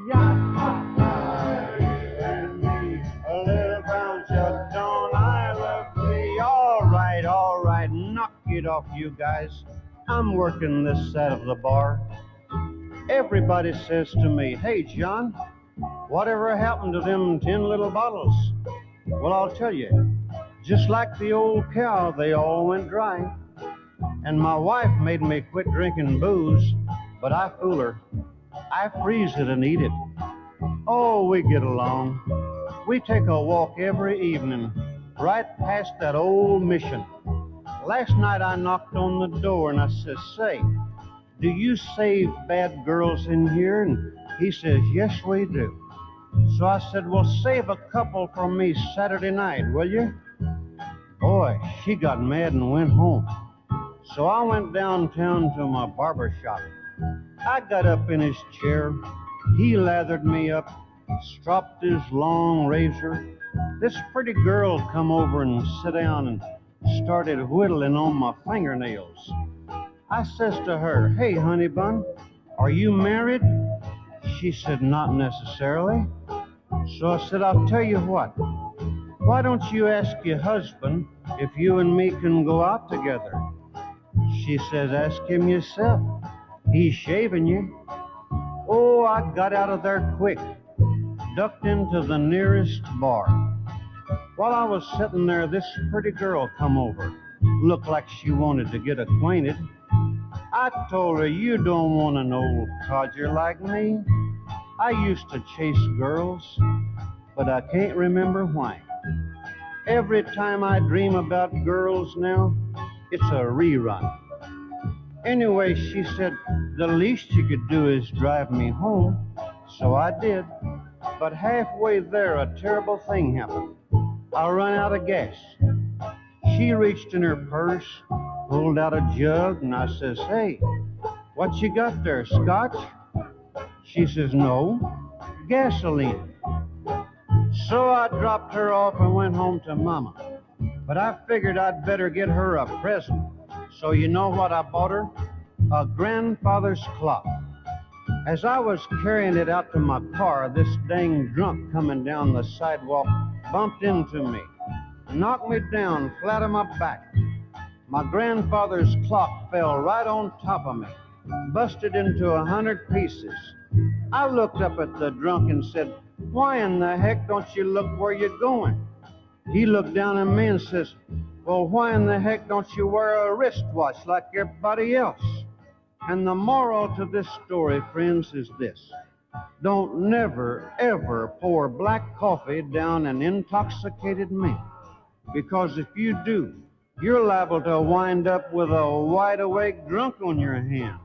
Yeah, you and me, a little brown jug, don't I love thee? All right, knock it off, you guys. I'm working this side of the bar. Everybody says to me, "Hey, John, whatever happened to them 10 little bottles?" Well, I'll tell you, just like the old cow, they all went dry. And my wife made me quit drinking booze, but I fool her. I freeze it and eat it. Oh, we get along. We take a walk every evening, right past that old mission. Last night I knocked on the door and I says, "Say, do you save bad girls in here?" And he says, "Yes, we do." So I said, "Well, save a couple for me Saturday night, will you?" Boy, she got mad and went home. So I went downtown to my barber shop. I got up in his chair. He lathered me up, stropped his long razor. This pretty girl come over and sit down and started whittling on my fingernails. I says to her, "Hey, honey bun, are you married?" She said, "Not necessarily." So I said, "I'll tell you what. Why don't you ask your husband if you and me can go out together?" She says, "Ask him yourself. He's shaving you." Oh, I got out of there quick, ducked into the nearest bar. While I was sitting there, this pretty girl come over. Looked like she wanted to get acquainted. I told her, "You don't want an old codger like me. I used to chase girls, but I can't remember why. Every time I dream about girls now, it's a rerun." Anyway, she said, "The least you could do is drive me home." So I did. But halfway there, a terrible thing happened. I run out of gas. She reached in her purse, pulled out a jug, and I says, "Hey, what you got there, scotch?" She says, "No, gasoline." So I dropped her off and went home to Mama. But I figured I'd better get her a present. So you know what I bought her? A grandfather's clock. As I was carrying it out to my car, this dang drunk coming down the sidewalk bumped into me, knocked me down flat on my back. My grandfather's clock fell right on top of me, busted into 100 pieces. I looked up at the drunk and said, "Why in the heck don't you look where you're going?" He looked down at me and says, "Well, why in the heck don't you wear a wristwatch like everybody else?" And the moral to this story, friends, is this. Don't never, ever pour black coffee down an intoxicated man. Because if you do, you're liable to wind up with a wide awake drunk on your hands.